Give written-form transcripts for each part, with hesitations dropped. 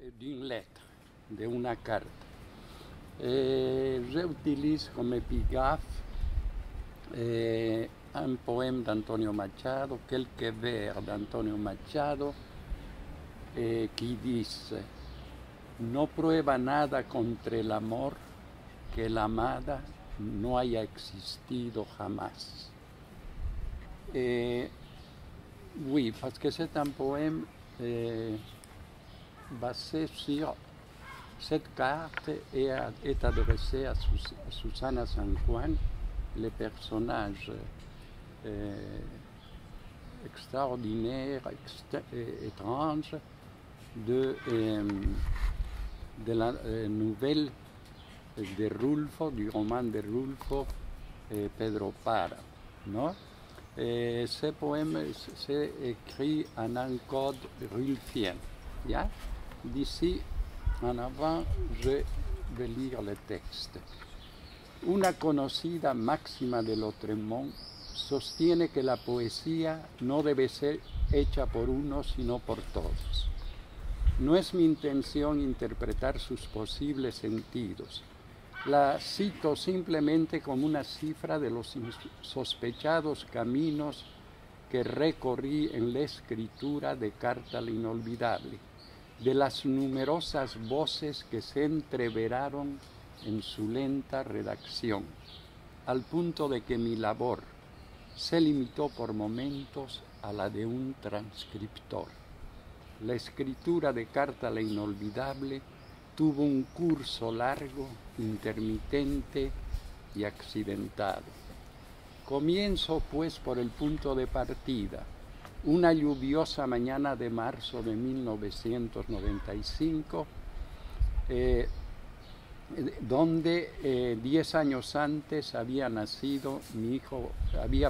d'une lettre, de una carta. J'utilise comme épigraphe un poème d'Antonio Machado, quelques vers d'Antonio Machado qui disent: no prueba nada contra el amor que la amada no haya existido jamás. Oui, parce que c'est un poème basé sur cette carte est adressée à Susana San Juan, le personnage extraordinaire, étrange de la nouvelle de Rulfo, du roman de Rulfo, Pedro Para, ¿no? Ce poème c'est écrit en un code rulfien. ¿Ya? D'ici en avant, je vais lire le texte. Una conocida máxima de Lautréamont sostiene que la poesía no debe ser hecha por uno, sino por todos. No es mi intención interpretar sus posibles sentidos. La cito simplemente como una cifra de los insospechados caminos que recorrí en la escritura de Carta al Inolvidable, de las numerosas voces que se entreveraron en su lenta redacción, al punto de que mi labor se limitó por momentos a la de un transcriptor. La escritura de Carta al Inolvidable tuvo un curso largo, intermitente y accidentado. Comienzo pues por el punto de partida, una lluviosa mañana de marzo de 1995, donde 10 años antes había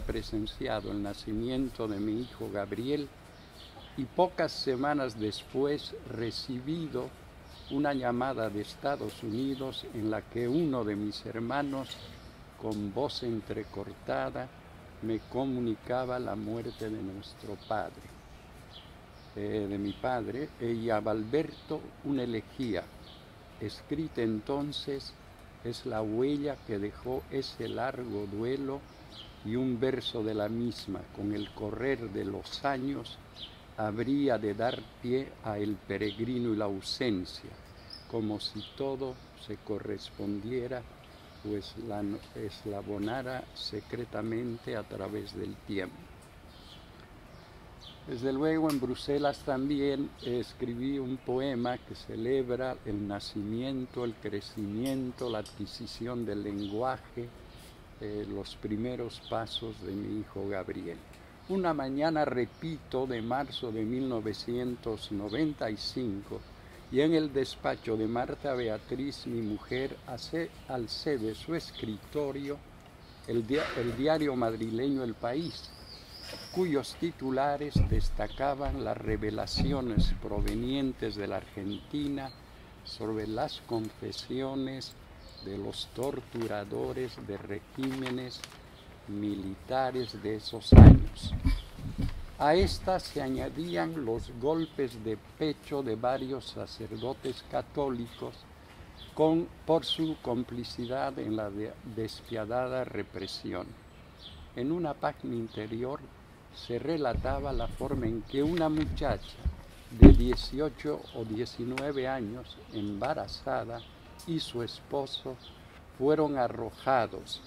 presenciado el nacimiento de mi hijo Gabriel, y pocas semanas después recibido una llamada de Estados Unidos en la que uno de mis hermanos, con voz entrecortada, me comunicaba la muerte de nuestro padre, de mi padre, y a Valberto una elegía, escrita entonces, es la huella que dejó ese largo duelo, y un verso de la misma, con el correr de los años, habría de dar pie a El peregrino y la ausencia, como si todo se correspondiera, pues la eslabonara secretamente a través del tiempo. Desde luego en Bruselas también escribí un poema que celebra el nacimiento, el crecimiento, la adquisición del lenguaje, los primeros pasos de mi hijo Gabriel. Una mañana, repito, de marzo de 1995, y en el despacho de Marta Beatriz, mi mujer, alcé de su escritorio el diario madrileño El País, cuyos titulares destacaban las revelaciones provenientes de la Argentina sobre las confesiones de los torturadores de regímenes militares de esos años. A estas se añadían los golpes de pecho de varios sacerdotes católicos por su complicidad en la despiadada represión. En una página interior se relataba la forma en que una muchacha de 18 o 19 años, embarazada, y su esposo fueron arrojados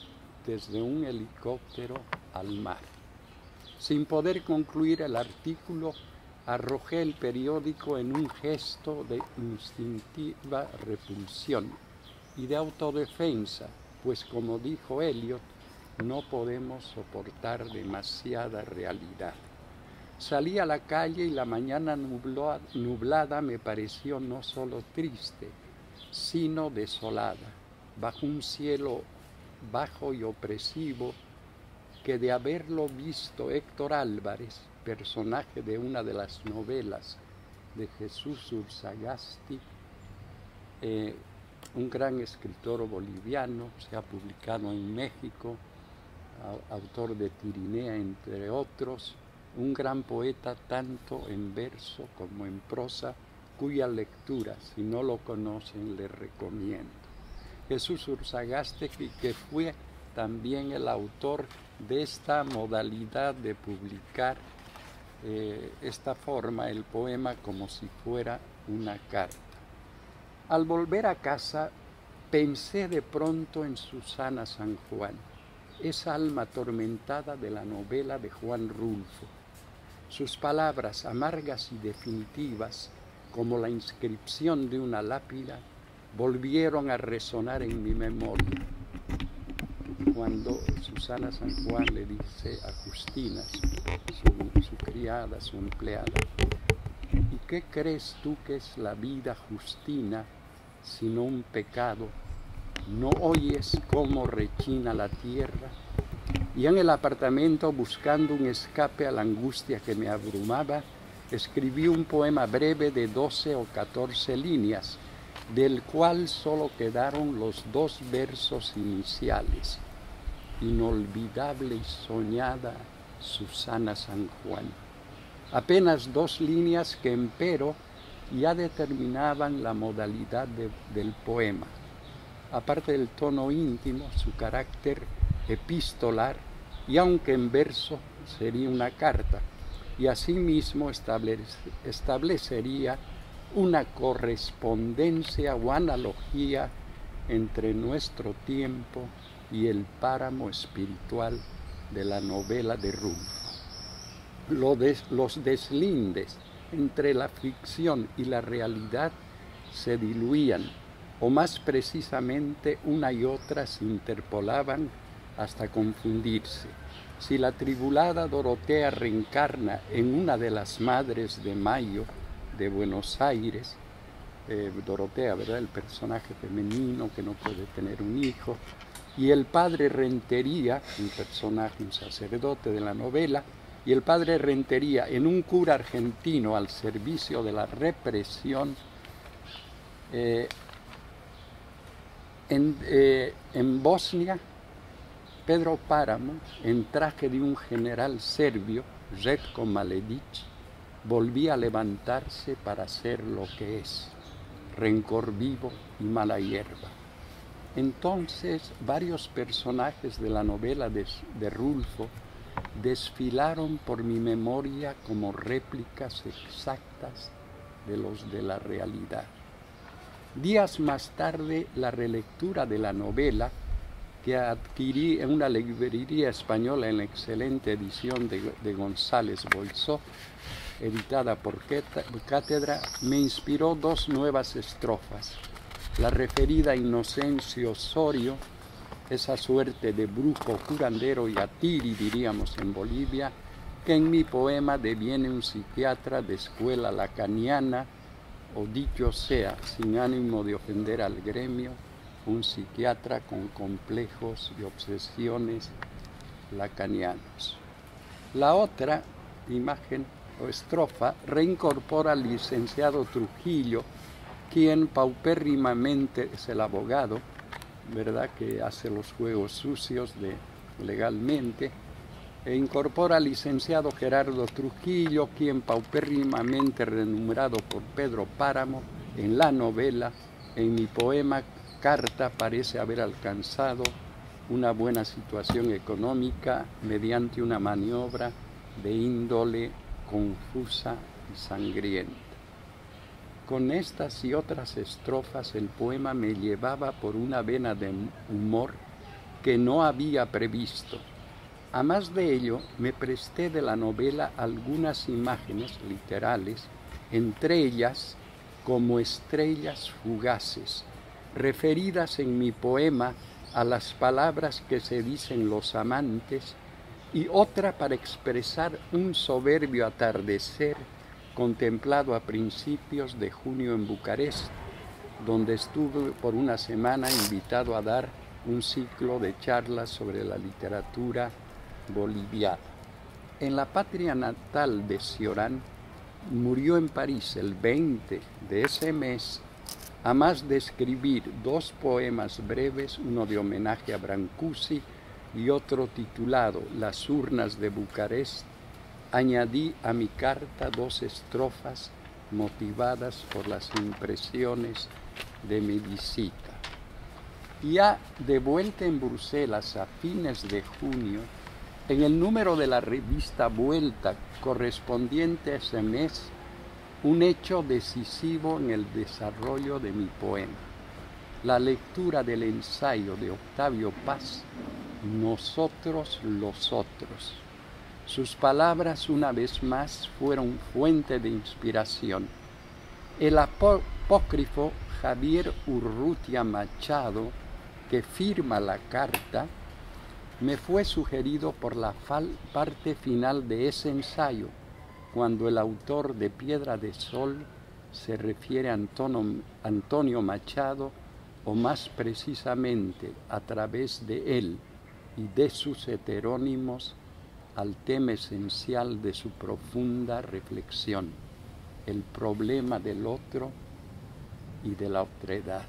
desde un helicóptero al mar. Sin poder concluir el artículo, arrojé el periódico en un gesto de instintiva repulsión y de autodefensa, pues como dijo Eliot, no podemos soportar demasiada realidad. Salí a la calle y la mañana nublada me pareció no solo triste, sino desolada, bajo un cielo bajo y opresivo que, de haberlo visto Héctor Álvarez, personaje de una de las novelas de Jesús Urzagasti, un gran escritor boliviano, se ha publicado en México, autor de Tirinea, entre otros, un gran poeta tanto en verso como en prosa, cuya lectura, si no lo conocen, les recomiendo. Jesús Urzagástegui, que fue también el autor de esta modalidad de publicar esta forma, el poema, como si fuera una carta. Al volver a casa, pensé de pronto en Susana San Juan, esa alma atormentada de la novela de Juan Rulfo. Sus palabras amargas y definitivas, como la inscripción de una lápida, volvieron a resonar en mi memoria. Cuando Susana San Juan le dice a Justina, su criada, su empleada, ¿y qué crees tú que es la vida, Justina, sino un pecado? ¿No oyes cómo rechina la tierra? Y en el apartamento, buscando un escape a la angustia que me abrumaba, escribí un poema breve de 12 o 14 líneas, del cual solo quedaron los 2 versos iniciales. Inolvidable y soñada Susana San Juan. Apenas 2 líneas que empero ya determinaban la modalidad del poema. Aparte del tono íntimo, su carácter epistolar, y aunque en verso sería una carta, y asimismo establecería una correspondencia o analogía entre nuestro tiempo y el páramo espiritual de la novela de Rulfo. Los deslindes entre la ficción y la realidad se diluían, o más precisamente una y otra se interpolaban hasta confundirse. Si la tribulada Dorotea reencarna en una de las madres de Mayo de Buenos Aires, Dorotea, ¿verdad?, el personaje femenino que no puede tener un hijo, y el padre Rentería, un personaje, un sacerdote de la novela, y el padre Rentería en un cura argentino al servicio de la represión, en Bosnia, Pedro Páramo, en traje de un general serbio, Retko Mladić, volvía a levantarse para ser lo que es, rencor vivo y mala hierba. Entonces, varios personajes de la novela de Rulfo desfilaron por mi memoria como réplicas exactas de los de la realidad. Días más tarde, la relectura de la novela, que adquirí en una librería española en la excelente edición de González Bolsó, editada por Cátedra, me inspiró 2 nuevas estrofas. La referida a Inocencio Osorio, esa suerte de brujo, curandero y atiri, diríamos en Bolivia, que en mi poema deviene un psiquiatra de escuela lacaniana, o dicho sea, sin ánimo de ofender al gremio, un psiquiatra con complejos y obsesiones lacanianos. La otra imagen o estrofa reincorpora al licenciado Trujillo, quien paupérrimamente es el abogado, ¿verdad?, que hace los juegos sucios legalmente, e incorpora al licenciado Gerardo Trujillo, quien paupérrimamente renombrado por Pedro Páramo en la novela. En mi poema Carta parece haber alcanzado una buena situación económica mediante una maniobra de índole confusa y sangrienta. Con estas y otras estrofas el poema me llevaba por una vena de humor que no había previsto. A más de ello, me presté de la novela algunas imágenes literales, entre ellas como estrellas fugaces, referidas en mi poema a las palabras que se dicen los amantes, y otra para expresar un soberbio atardecer contemplado a principios de junio en Bucarest, donde estuve por una semana invitado a dar un ciclo de charlas sobre la literatura boliviana. En la patria natal de Cioran, murió en París el 20 de ese mes, a más de escribir 2 poemas breves, uno de homenaje a Brancusi y otro titulado Las urnas de Bucarest, añadí a mi carta 2 estrofas motivadas por las impresiones de mi visita. Ya de vuelta en Bruselas a fines de junio, en el número de la revista Vuelta correspondiente a ese mes, un hecho decisivo en el desarrollo de mi poema: la lectura del ensayo de Octavio Paz, Nosotros los otros. Sus palabras una vez más fueron fuente de inspiración. El apócrifo Javier Urrutia Machado, que firma la carta, me fue sugerido por la parte final de ese ensayo, cuando el autor de Piedra de Sol se refiere a Antonio Machado, o más precisamente a través de él y de sus heterónimos, al tema esencial de su profunda reflexión: el problema del otro y de la otredad.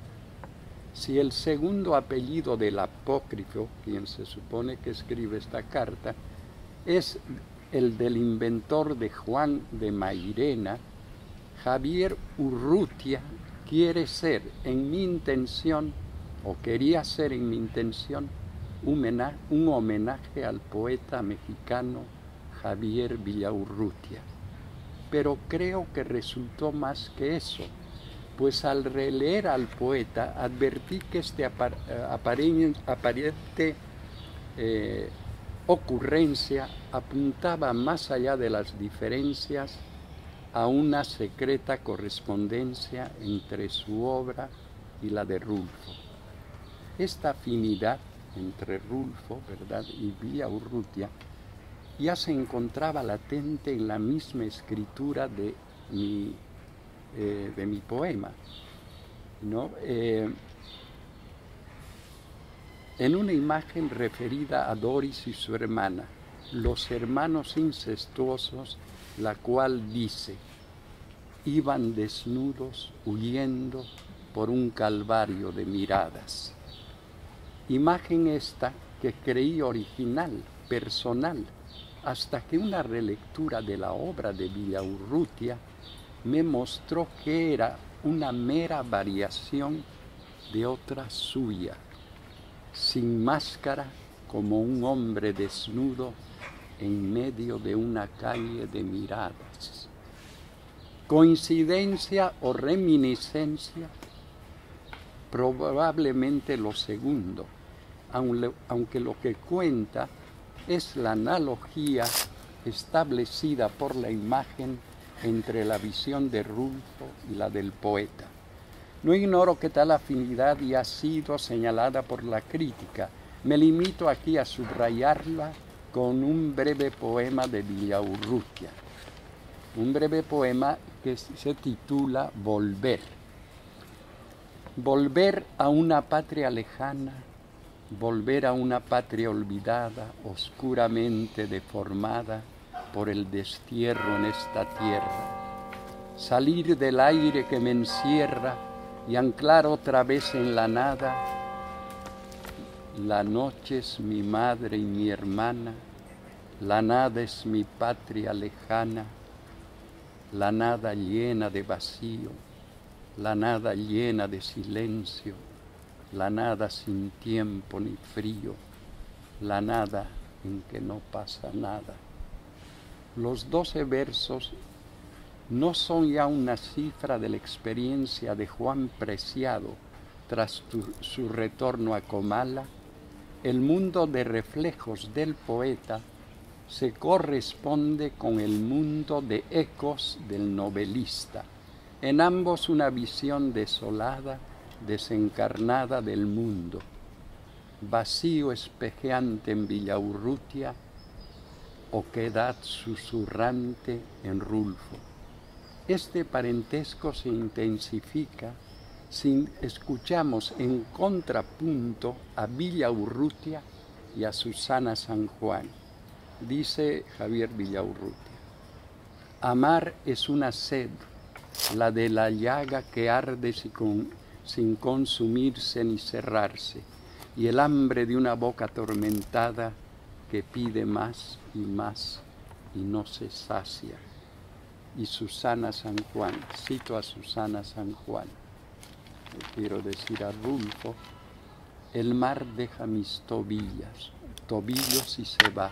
Si el segundo apellido del apócrifo, quien se supone que escribe esta carta, es el del inventor de Juan de Mairena, Javier Urrutia quiere ser en mi intención, o quería ser en mi intención, un homenaje al poeta mexicano Javier Villaurrutia. Pero creo que resultó más que eso, pues al releer al poeta advertí que este aparente ocurrencia apuntaba más allá de las diferencias a una secreta correspondencia entre su obra y la de Rulfo. Esta afinidad entre Rulfo, ¿verdad?, y Villaurrutia ya se encontraba latente en la misma escritura de mi poema, ¿no? En una imagen referida a Doris y su hermana, los hermanos incestuosos, la cual dice: iban desnudos huyendo por un calvario de miradas. Imagen esta que creí original, personal, hasta que una relectura de la obra de Villaurrutia me mostró que era una mera variación de otra suya, sin máscara, como un hombre desnudo en medio de una calle de miradas. Coincidencia o reminiscencia, probablemente lo segundo, aunque lo que cuenta es la analogía establecida por la imagen entre la visión de Rulfo y la del poeta. No ignoro que tal afinidad ya ha sido señalada por la crítica. Me limito aquí a subrayarla con un breve poema de Villaurrutia. Un breve poema que se titula Volver. Volver a una patria lejana, volver a una patria olvidada, oscuramente deformada por el destierro en esta tierra. Salir del aire que me encierra y anclar otra vez en la nada. La noche es mi madre y mi hermana, la nada es mi patria lejana, la nada llena de vacío, la nada llena de silencio, la nada sin tiempo ni frío, la nada en que no pasa nada. Los 12 versos no son ya una cifra de la experiencia de Juan Preciado tras su retorno a Comala. El mundo de reflejos del poeta se corresponde con el mundo de ecos del novelista, en ambos una visión desolada, desencarnada del mundo, vacío espejeante en Villaurrutia, oquedad susurrante en Rulfo. Este parentesco se intensifica si escuchamos en contrapunto a Villaurrutia y a Susana San Juan. Dice Javier Villaurrutia: amar es una sed, la de la llaga que arde sin consumirse ni cerrarse, y el hambre de una boca atormentada que pide más y no se sacia. y Susana San Juan. Cito a Susana San Juan. Quiero decir a Rulfo: el mar deja mis tobillos y se va,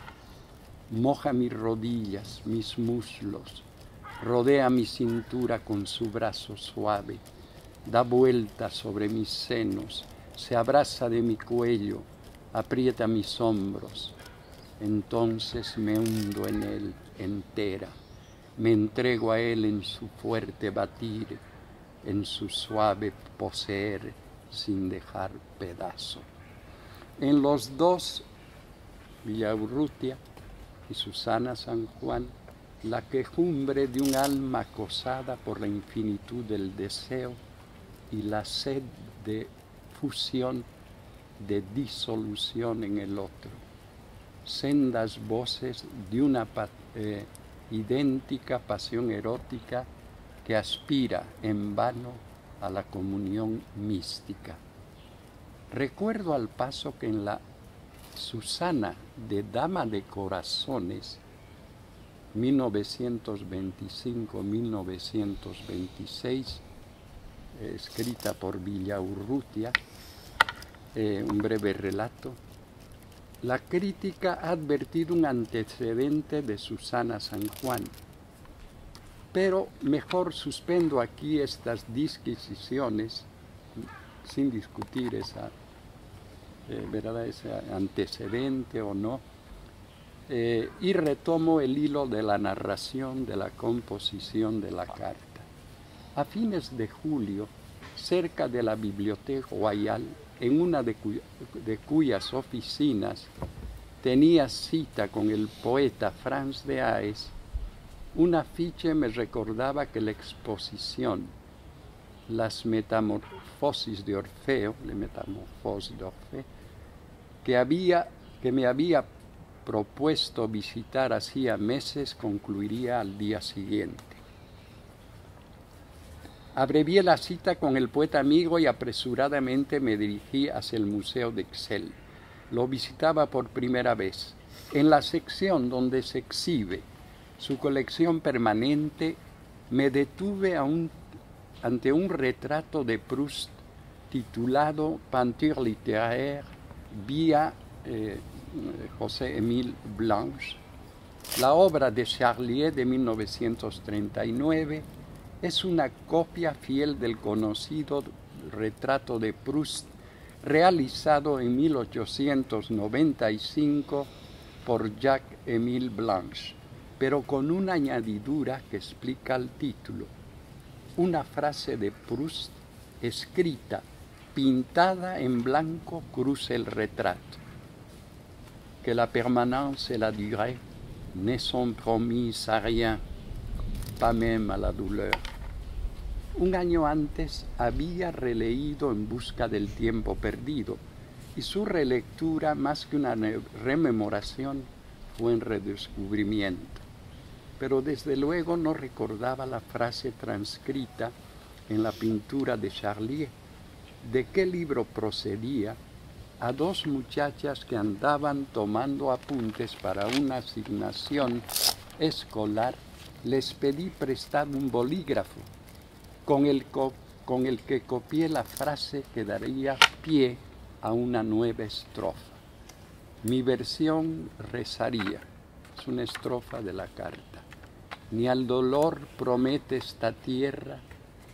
moja mis rodillas, mis muslos, rodea mi cintura con su brazo suave, da vueltas sobre mis senos, se abraza de mi cuello, aprieta mis hombros. Entonces me hundo en él entera, me entrego a él en su fuerte batir, en su suave poseer sin dejar pedazo. En los dos, Villaurrutia y Susana San Juan, la quejumbre de un alma acosada por la infinitud del deseo y la sed de fusión, de disolución en el otro. Sendas voces de una idéntica pasión erótica que aspira en vano a la comunión mística. Recuerdo al paso que en la Susana de Dama de Corazones, 1925-1926, escrita por Villaurrutia, un breve relato, la crítica ha advertido un antecedente de Susana San Juan, pero mejor suspendo aquí estas disquisiciones sin discutir ese antecedente o no, y retomo el hilo de la narración de la composición de la carta. A fines de julio, cerca de la Biblioteca Royal, en una de cuyas oficinas tenía cita con el poeta Franz de Haes, un afiche me recordaba que la exposición Las Metamorfosis de Orfeo, Les Métamorphoses d'Orphée, que me había propuesto visitar hacía meses, concluiría al día siguiente. Abrevié la cita con el poeta amigo y apresuradamente me dirigí hacia el Museo de Ixelles. Lo visitaba por primera vez. En la sección donde se exhibe su colección permanente, me detuve ante un retrato de Proust titulado Peinture littéraire vía José-Émile Blanche. La obra de Charlier de 1939 es una copia fiel del conocido retrato de Proust realizado en 1895 por Jacques-Émile Blanche, pero con una añadidura que explica el título. Una frase de Proust escrita, pintada en blanco, cruza el retrato. Que la permanence et la durée ne sont promises à rien, pas même à la douleur. Un año antes había releído En busca del tiempo perdido, y su relectura, más que una rememoración, fue un redescubrimiento. Pero desde luego no recordaba la frase transcrita en la pintura de Charlier. ¿De qué libro procedía? A dos muchachas que andaban tomando apuntes para una asignación escolar, les pedí prestado un bolígrafo con el que copié la frase que daría pie a una nueva estrofa. Mi versión rezaría, es una estrofa de la carta: ni al dolor promete esta tierra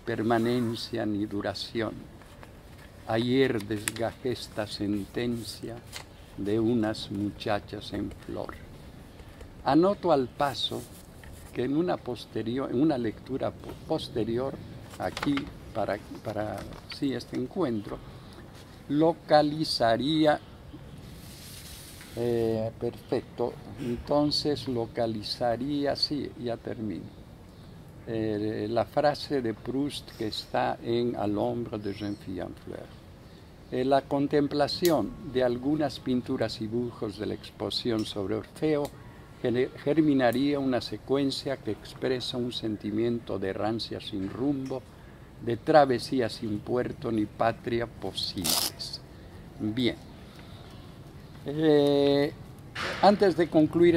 permanencia ni duración. Ayer desgajé esta sentencia de unas muchachas en flor. Anoto al paso que en una lectura posterior, aquí para este encuentro, localizaría, perfecto, entonces localizaría, sí, ya termino, la frase de Proust que está en A l'ombre de Jean-Philippe en fleur. La contemplación de algunas pinturas y dibujos de la exposición sobre Orfeo germinaría una secuencia que expresa un sentimiento de errancia sin rumbo, de travesía sin puerto ni patria posibles. Bien. Antes de concluir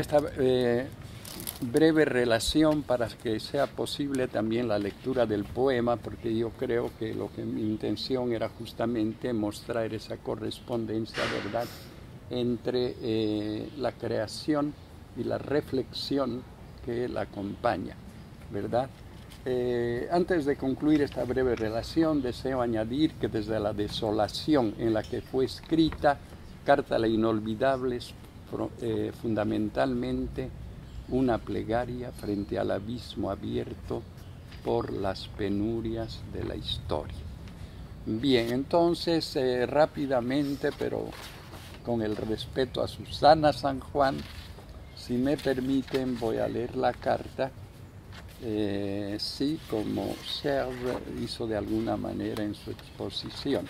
breve relación para que sea posible también la lectura del poema, porque yo creo que mi intención era justamente mostrar esa correspondencia, ¿verdad?, entre la creación y la reflexión que la acompaña, ¿verdad? Antes de concluir esta breve relación, deseo añadir que desde la desolación en la que fue escrita, Carta a la Inolvidable es fundamentalmente una plegaria frente al abismo abierto por las penurias de la historia. Bien, entonces rápidamente, pero con el respeto a Susana San Juan, si me permiten, voy a leer la carta, sí, como Serge hizo de alguna manera en su exposición.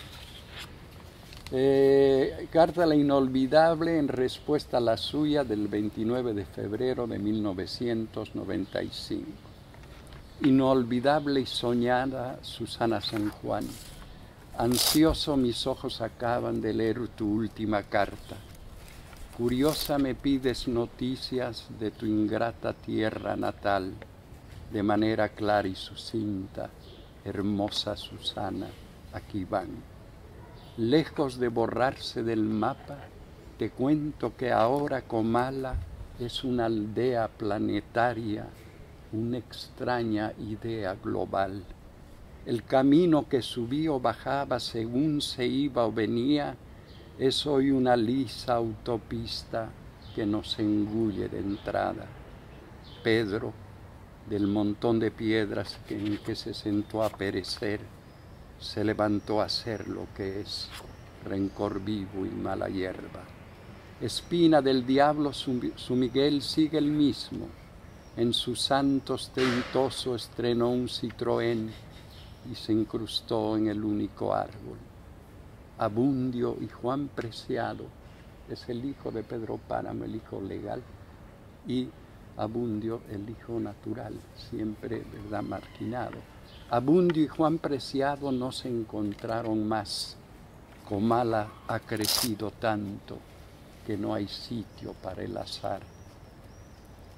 Carta a la Inolvidable en respuesta a la suya del 29 de febrero de 1995. Inolvidable y soñada Susana San Juan, ansioso mis ojos acaban de leer tu última carta. Curiosa me pides noticias de tu ingrata tierra natal, de manera clara y sucinta, hermosa Susana, aquí van. Lejos de borrarse del mapa, te cuento que ahora Comala es una aldea planetaria, una extraña idea global. El camino que subí o bajaba según se iba o venía es hoy una lisa autopista que nos engulle de entrada. Pedro, del montón de piedras en el que se sentó a perecer, se levantó a ser lo que es, rencor vivo y mala hierba. Espina del diablo, su Miguel sigue el mismo. En su santo ostentoso estrenó un Citroën y se incrustó en el único árbol. Abundio y Juan Preciado es el hijo de Pedro Páramo, el hijo legal, y Abundio el hijo natural, siempre, ¿verdad?, marginado. Abundio y Juan Preciado no se encontraron más. Comala ha crecido tanto que no hay sitio para el azar.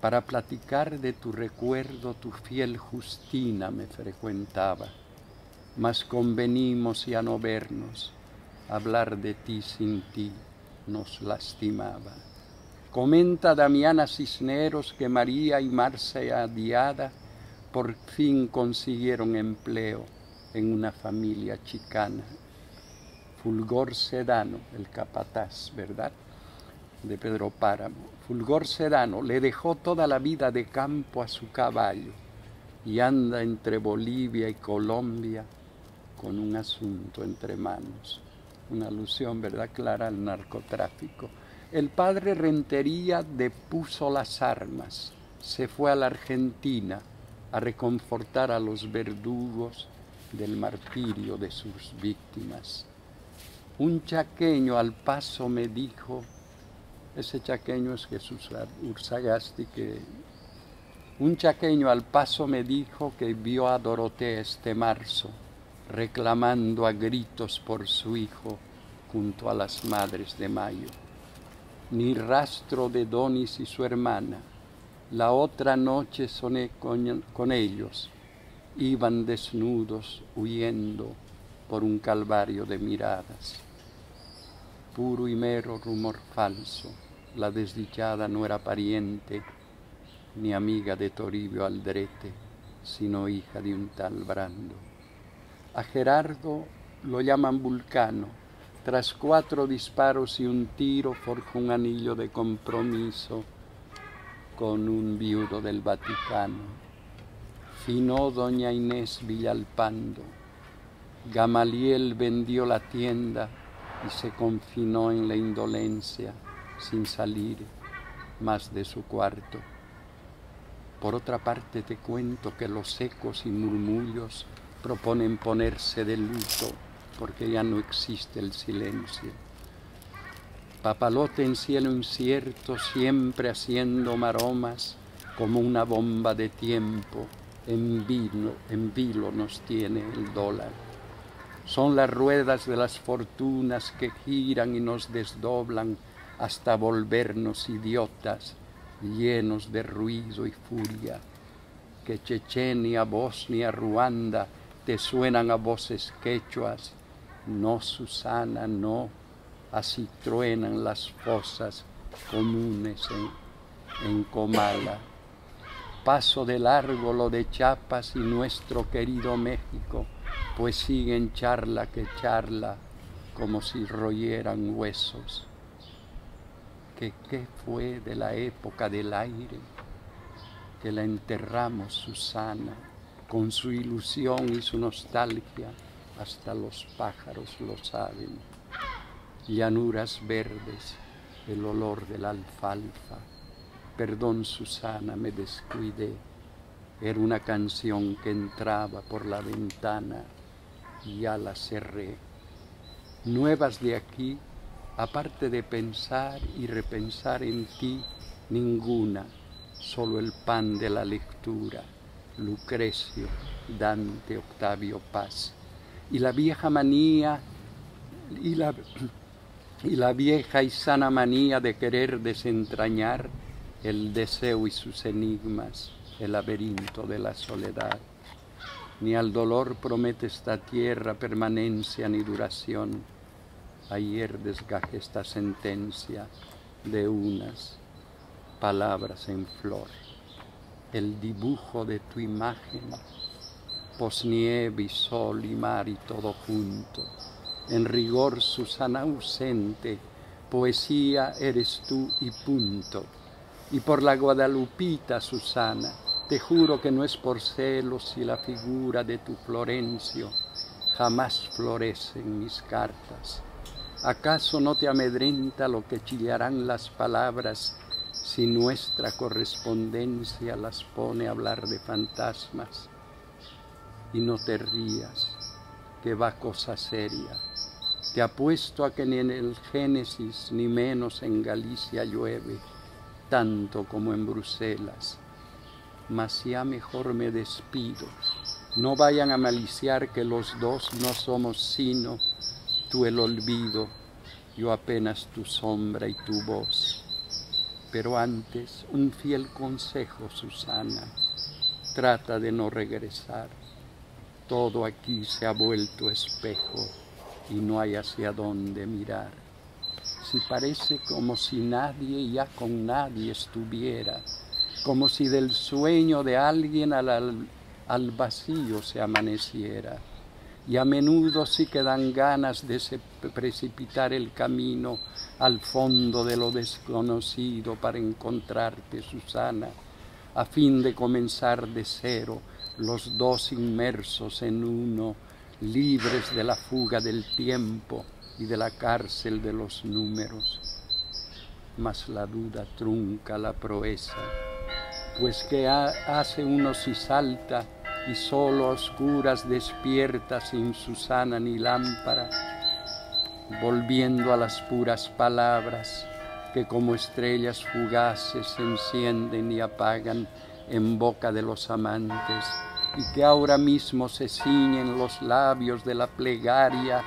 Para platicar de tu recuerdo, tu fiel Justina me frecuentaba, mas convenimos ya no vernos. Hablar de ti sin ti nos lastimaba. Comenta Damiana Cisneros que María y Marcia Diada por fin consiguieron empleo en una familia chicana. Fulgor Sedano, el capataz, ¿verdad?, de Pedro Páramo. Fulgor Sedano le dejó toda la vida de campo a su caballo y anda entre Bolivia y Colombia con un asunto entre manos. Una alusión, ¿verdad?, clara al narcotráfico. El padre Rentería depuso las armas, se fue a la Argentina a reconfortar a los verdugos del martirio de sus víctimas. Un chaqueño al paso me dijo, ese chaqueño es Jesús Ursagasti, un chaqueño al paso me dijo que vio a Dorotea este marzo, reclamando a gritos por su hijo junto a las Madres de Mayo. Ni rastro de Donis y su hermana. La otra noche soné con ellos. Iban desnudos, huyendo por un calvario de miradas. Puro y mero rumor falso. La desdichada no era pariente ni amiga de Toribio Aldrete, sino hija de un tal Brando. A Gerardo lo llaman Vulcano. Tras 4 disparos y un tiro forjó un anillo de compromiso con un viudo del Vaticano. Finó doña Inés Villalpando. Gamaliel vendió la tienda y se confinó en la indolencia sin salir más de su cuarto. Por otra parte te cuento que los ecos y murmullos proponen ponerse de luto porque ya no existe el silencio. Papalote en cielo incierto, siempre haciendo maromas, como una bomba de tiempo, en vilo nos tiene el dólar. Son las ruedas de las fortunas que giran y nos desdoblan hasta volvernos idiotas, llenos de ruido y furia, que Chechenia, Bosnia, Ruanda te suenan a voces quechuas. No, Susana, no, así truenan las fosas comunes en Comala. Paso de largo lo de Chiapas y nuestro querido México, pues siguen charla que charla, como si royeran huesos. ¿Qué fue de la época del aire? Que la enterramos, Susana, con su ilusión y su nostalgia, hasta los pájaros lo saben. Llanuras verdes, el olor de la alfalfa. Perdón, Susana, me descuidé. Era una canción que entraba por la ventana y ya la cerré. Nuevas de aquí, aparte de pensar y repensar en ti, ninguna, solo el pan de la lectura, Lucrecio, Dante, Octavio Paz, y la vieja manía, y la vieja y sana manía de querer desentrañar el deseo y sus enigmas, el laberinto de la soledad. Ni al dolor promete esta tierra permanencia ni duración. Ayer desgajé esta sentencia de unas palabras en flor. El dibujo de tu imagen, posnieve y sol y mar y todo junto. En rigor, Susana ausente, poesía eres tú y punto. Y por la guadalupita, Susana, te juro que no es por celos si la figura de tu Florencio jamás florece en mis cartas. ¿Acaso no te amedrenta lo que chillarán las palabras si nuestra correspondencia las pone a hablar de fantasmas? Y no te rías, que va cosa seria. Te apuesto a que ni en el Génesis ni menos en Galicia llueve tanto como en Bruselas. Mas ya mejor me despido. No vayan a maliciar que los dos no somos sino tú el olvido, yo apenas tu sombra y tu voz. Pero antes, un fiel consejo, Susana, trata de no regresar. Todo aquí se ha vuelto espejo y no hay hacia dónde mirar. Si parece como si nadie ya con nadie estuviera, como si del sueño de alguien al vacío se amaneciera. Y a menudo sí que dan ganas de precipitar el camino al fondo de lo desconocido para encontrarte, Susana, a fin de comenzar de cero, los dos inmersos en uno, libres de la fuga del tiempo y de la cárcel de los números. Mas la duda trunca la proeza, pues que hace uno si salta y solo a oscuras despierta sin Susana ni lámpara, volviendo a las puras palabras que como estrellas fugaces se encienden y apagan en boca de los amantes y que ahora mismo se ciñen los labios de la plegaria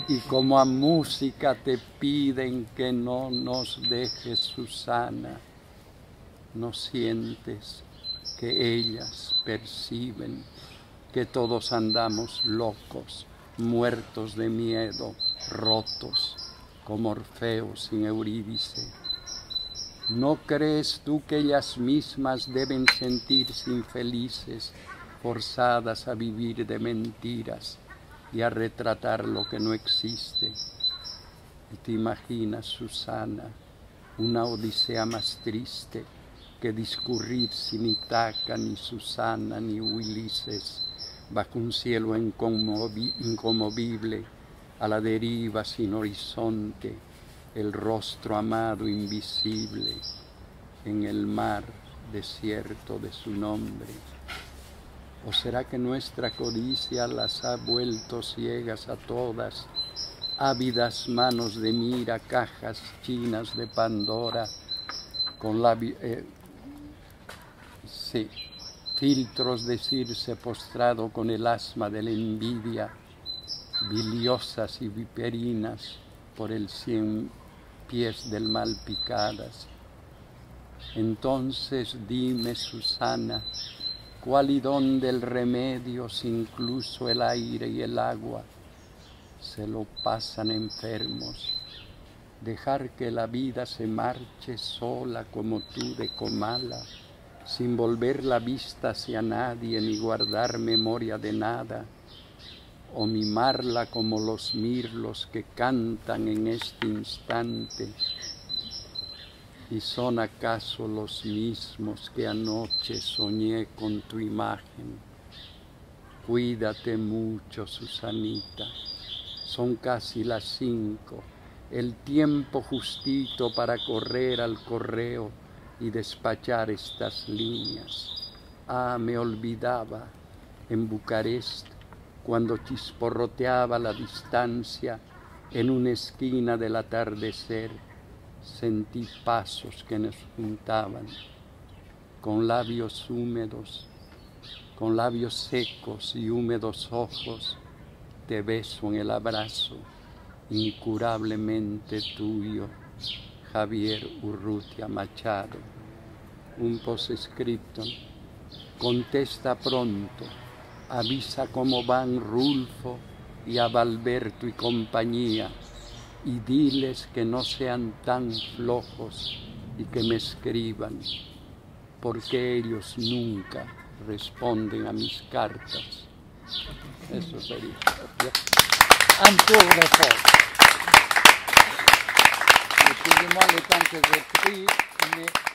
y como a música te piden que no nos dejes, Susana. ¿No sientes que ellas perciben que todos andamos locos, muertos de miedo, rotos, como Orfeo sin Eurídice? ¿No crees tú que ellas mismas deben sentirse infelices, forzadas a vivir de mentiras y a retratar lo que no existe? ¿Y te imaginas, Susana, una odisea más triste que discurrir sin Itaca, ni Susana, ni Ulises, bajo un cielo inconmovible, a la deriva sin horizonte, el rostro amado invisible, en el mar desierto de su nombre? ¿O será que nuestra codicia las ha vuelto ciegas a todas, ávidas manos de mira, cajas chinas de Pandora, con filtros de Circe postrado con el asma de la envidia, biliosas y viperinas por el 100 pies del mal picadas? Entonces dime, Susana, ¿cuál y dónde el remedio si incluso el aire y el agua se lo pasan enfermos? Dejar que la vida se marche sola como tú de Comala, sin volver la vista hacia nadie ni guardar memoria de nada, o mimarla como los mirlos que cantan en este instante, y son acaso los mismos que anoche soñé con tu imagen. Cuídate mucho, Susanita, son casi las 5, el tiempo justito para correr al correo y despachar estas líneas. Ah, me olvidaba en Bucarest, cuando chisporroteaba la distancia en una esquina del atardecer, sentí pasos que nos juntaban, con labios húmedos, con labios secos y húmedos ojos, te beso en el abrazo, incurablemente tuyo, Javier Urrutia Machado. Un postscriptum: contesta pronto, avisa cómo van Rulfo y Adalberto y compañía, y diles que no sean tan flojos y que me escriban, porque ellos nunca responden a mis cartas. Eso sería. Un tour de force. Excusez-moi le temps que j'ai pris, mais